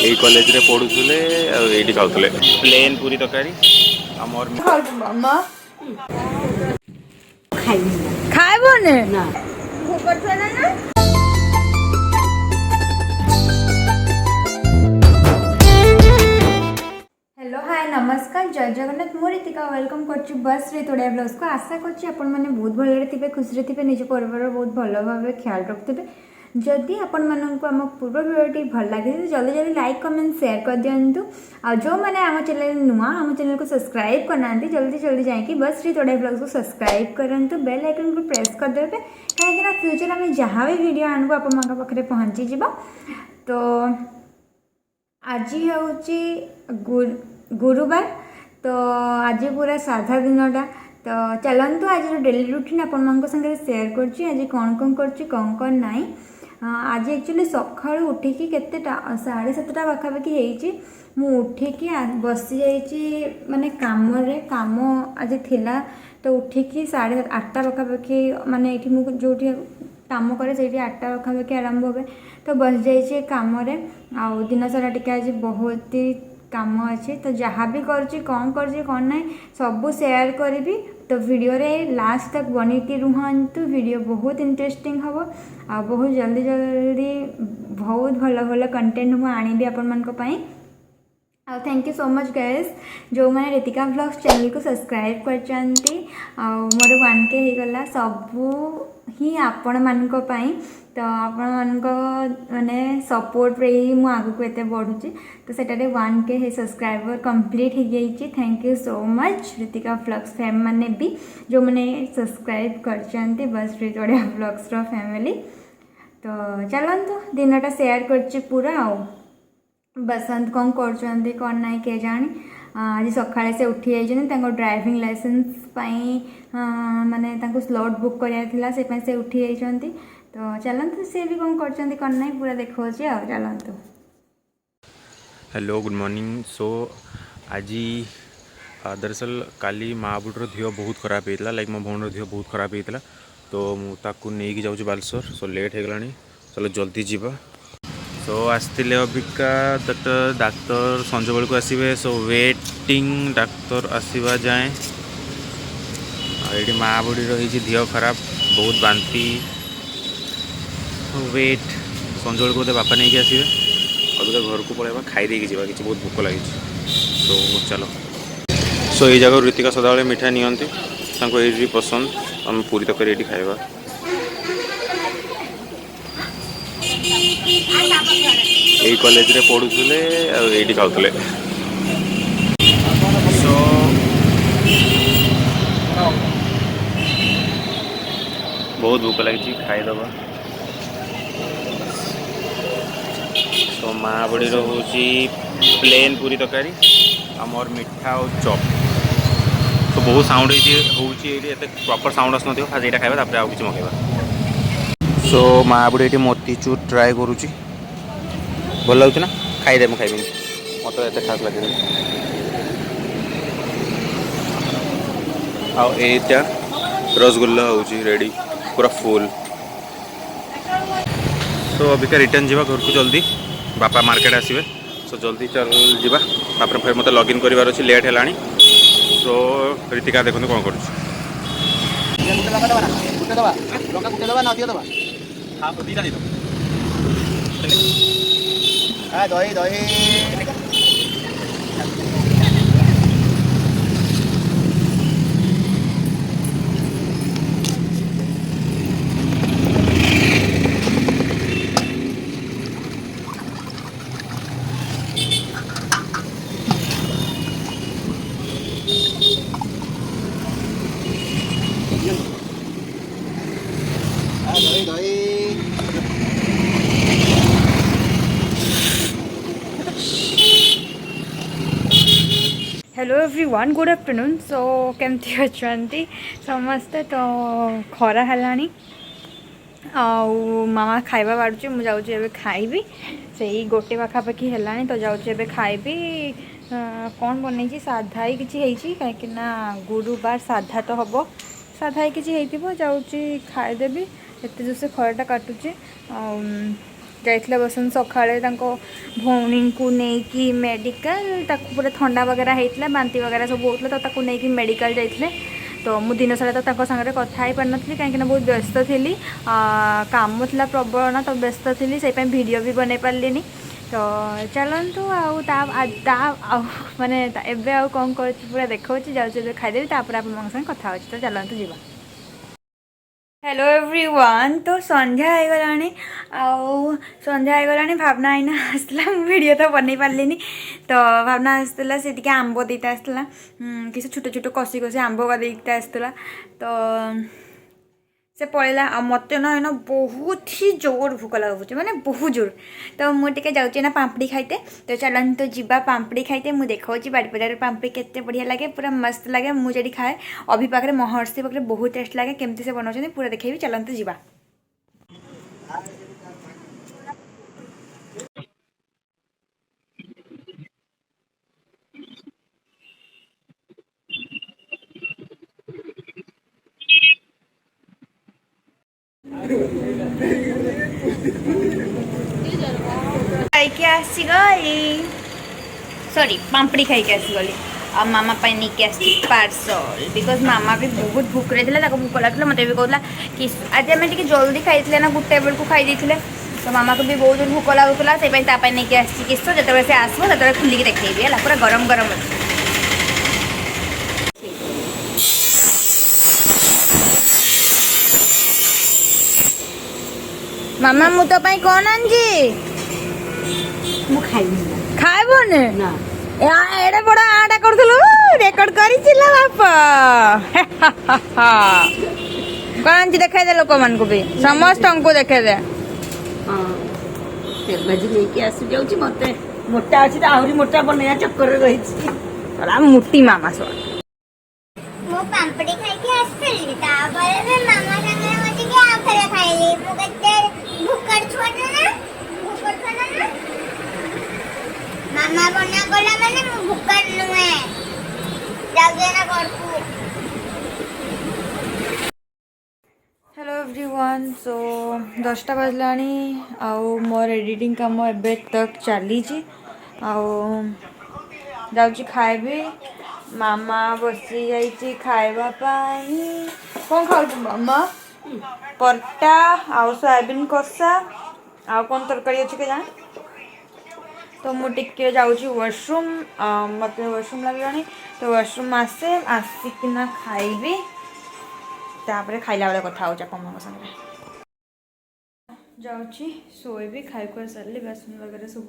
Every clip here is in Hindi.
यही कॉलेज रे पढ़ुले ये खाऊले प्लेन पूरी तरकारी आमर खाइबने ना हेलो हाय नमस्कार जय जगन्नाथ मो रीतिका वेलकम कर बस रे तोड़िया ब्लॉग्स को आशा करछि आपण माने बहुत भलरे थिबे खुशी रे थिबे निज परिवार बहुत भल भाव ख्याल रखिथे जदि आपण मानक आम पूर्व भिडियोटी भल लगे तो जल्दी जल्दी लाइक कमेंट शेयर कर दिंतु आ जो मैंने आम चैनल नुआ आम चैनल को सब्सक्राइब करना जल्दी जल्दी जाकि बस रे तोड़िया ब्लॉग्स को सब्सक्राइब करंतु बेल आइकन को प्रेस कर देबे कहीं फ्यूचर आम जहाँ भी वीडियो आणबो आपण मानक पाखरे पहुंची जिवो तो आज हूँ गुरुवार तो आज पूरा साधा दिनटा तो चलतु आज डेली रूटीन आपण संगे शेयर कर कौन कौन कर नाई आज एक्चुअली सका उठिकी के 7:30 पाखापाखि उठिकी बसी जाइए माने काम आज थिला तो उठिकी 8:30 पाखापाखि माने ये जो काम करे से 8टा पाखापाखि आरंभ हे तो बस जाइए कम आउ दिन सारा टिके आज बहुत ही काम अच्छे तो जहाँ भी कौन ना सब शेयर करी तो वीडियो रे लास्ट तक बनिकी रुहतु वीडियो बहुत इंटरेस्टिंग हम आ बहुत जल्दी जल्दी बहुत भल भल कंटेंट मुझे आनी आपण मानी thank you so much guys जो मैंने रीतिका ब्लॉग्स चैनल को सब्सक्राइब कर मोर 1K हो गला सबू ही आपण मान तो आपण माने सपोर्ट रे ही मु आगु को एते बढ़ुची तो सेटारे 1K है सब्सक्राइबर कंप्लीट हो गई thank you so much Ritika blogs fam माने भी जो मैंने सब्सक्राइब कर बस रे तोड़िया ब्लॉग्स रो फैमिली तो चलतु दिनटा शेयर कर पूरा आ बसंत कौन कर ना किए जानी आज सकाळे से उठी जाइए ड्राइविंग लाइसेंस माने स्लॉट बुक कराया से उठी जाइए तो चलतु सी भी कौन करना पूरा देखा चलतु। हेलो गुड मॉर्निंग सो आज दरअसल काली माँ बुटर देह बहुत खराब होता लाइक मो भौण देह बहुत खराब होता तो मुझे नहीं जाऊँ बालेश्वर सो लेट हो गलानी चलो जल्दी जीवा सो आसते अबिका डाक्तर संज बेल को आसवे सो वेटिंग डाक्तर आसवा जाए ये माँ बुढ़ी रही देह खराब बहुत बांती वेट संज बेल को बापा नहीं आसवे अबिका घर को पलैबा खाई देकी जावा कि बहुत भोक लगी सो चलो सो ये जगह रीतिका सदाबले मिठा नियंती ये पसंद आम पूरी तक ये खाइबा यही कॉलेज रे पढ़ुले ये खाऊले सो बहुत भोक लगी खाईदबा तो माँ बड़ी हूँ प्लेन पूरी तरकारी आमर मिठा और चॉप तो बहुत साउंड होते प्रॉपर साउंड आस ना फास्ट यहाँ खाଇବା तापर आउ किसी मगेबा सो माँ बुढ़ी ये मोतीचूर ट्राए करुँची भल लगुच ना खाईदे मुझे खाइबी मत एत खास लगे आटा रसगुल्ला हो रेडी पूरा फुल तो अबिका रिटर्न जावा घर को जल्दी बापा मार्केट आसवे सो जल्दी चल जावा तापर फिर मत लॉगिन करार अच्छी लेट है सो रीतिका देखते कौन कर हेलो एवरीवन गुड आफ्टरनून सो केमती अच्छी समस्ते तो खरा है मामा खाइबा बाड़ुची मुझे जाऊँ खाइबी से गोटे पाखापाखि है तो जाऊँ खाइबी कौन बन साधा ही किसी कहीं गुरुवार साधा तो हम साधा ही किसी जाऊँ खाईदेवी एत जो से खराटा काटुचे जाइथिले बसन सकाळे तांको भौणी को नेकी मेडिकल ताको पूरा ठंडा वगैरह होता बांती वगैरह सब होता तो ताको नेकी मेडिकल जाइथिले तो मु दिन सारा तो ताको संगे कथा ही पार नथली कहीं बहुत व्यस्त थी काम थी प्रबल ना तो व्यस्त थी से वीडियो भी बनै पार्लिनी तो चलतु माने एबे आउ कौन कर पूरा देखा जाऊँ खाईदेवी तापर आप संगे कथा हो तो चलतु जीवा। हेलो एवरीवन तो संध्या हो गलानी आउ संध्या हो गलानी भावना आईना आसला वीडियो तो बन पार्लिनी तो भावना आसला से टी आंब देता आसला किसी छोट छोट कषि कषि आंब देता आसला तो से पड़ेगा आ मत ना बहुत ही जोर भूक लगुच माने बहुत जोर तो मुझे जाऊँ ना पापड़ी खाइते तो चलते जीवा पापड़ी खाइते मुझे देखा बाड़ीपदार पापड़ी केते बढ़िया लगे पूरा मस्त लगे मुझे खाए अभी पाखे महर्षि पाखे बहुत टेस्ट लगे केमती से बनाऊँ पूरा देखेबी चलते जीवा। खाई आसीगली सॉरी पापड़ी खाई आसीगली आ मामा नहीं के आसी पार्सल बिकज मामा भी बहुत भूख रही थी भूख लगे मत भी कहला कि आज आम टे जल्दी खाई ना गोटे बेलू खाई तो मामा को भी बहुत जोर भूख लगुला से नहीं के आसी किस जो से आसो जो खुलिक देखी है पूरा गरम गरम अच्छे मामा मु तो कौन आंजी खाइबने एडे बड़ा आटा करथलो रेकॉर्ड करिसिला बापा कौन जी देखाई दे लोक मान को भी समस्त को देखाई दे हां तेलबाजी लेके आसी जाउची मते मोटा अछि त आहुरी मोटा बनया चक्कर रही छी तोरा मुट्टी मामा सो मो पापड़ी खाई के आसली तापर में मामा संगे मते के आखरे खाइली मो कते भूकर छोड़ ना मामा बना गला माने मो भूकर नुए जागे ना करपू। हेलो एवरीवन सो 10टा बजलानी आउ मोर एडिटिंग काम एबे तक चली जाऊँगी खाइबी मामा बसी जाइए खाइबा पाई कौन खाऊ मामा परटा आउ सोयाबीन कषा आउ कौन तरकारी अच्छे के जाने तो मुझे जाऊँगी वाशरूम मत वाशरूम लगे तो वाशरूम आसिकिना खाइबी तापर खाइला बेले कथा हो मामा संगे जाऊँगी शोबी खाई खुआ सारे बासन वगैरह सब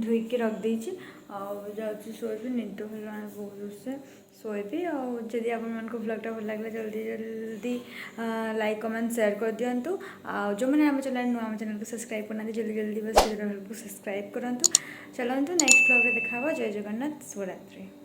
धोईकी रखी जाऊँगी शोबी निद हो बहुत से शोबी आदि आप ब्लॉगटा भल लगे जल्दी जल्दी लाइक कमेंट शेयर कर दिंतु जो मैंने आम चैनल नुआ आम चैनल को सब्सक्राइब करना जल्दी जल्दी बस को सब्सक्राइब करूँ चलते नेक्स्ट ब्लॉग देखा जय जगन्नाथ शुभरात्रि।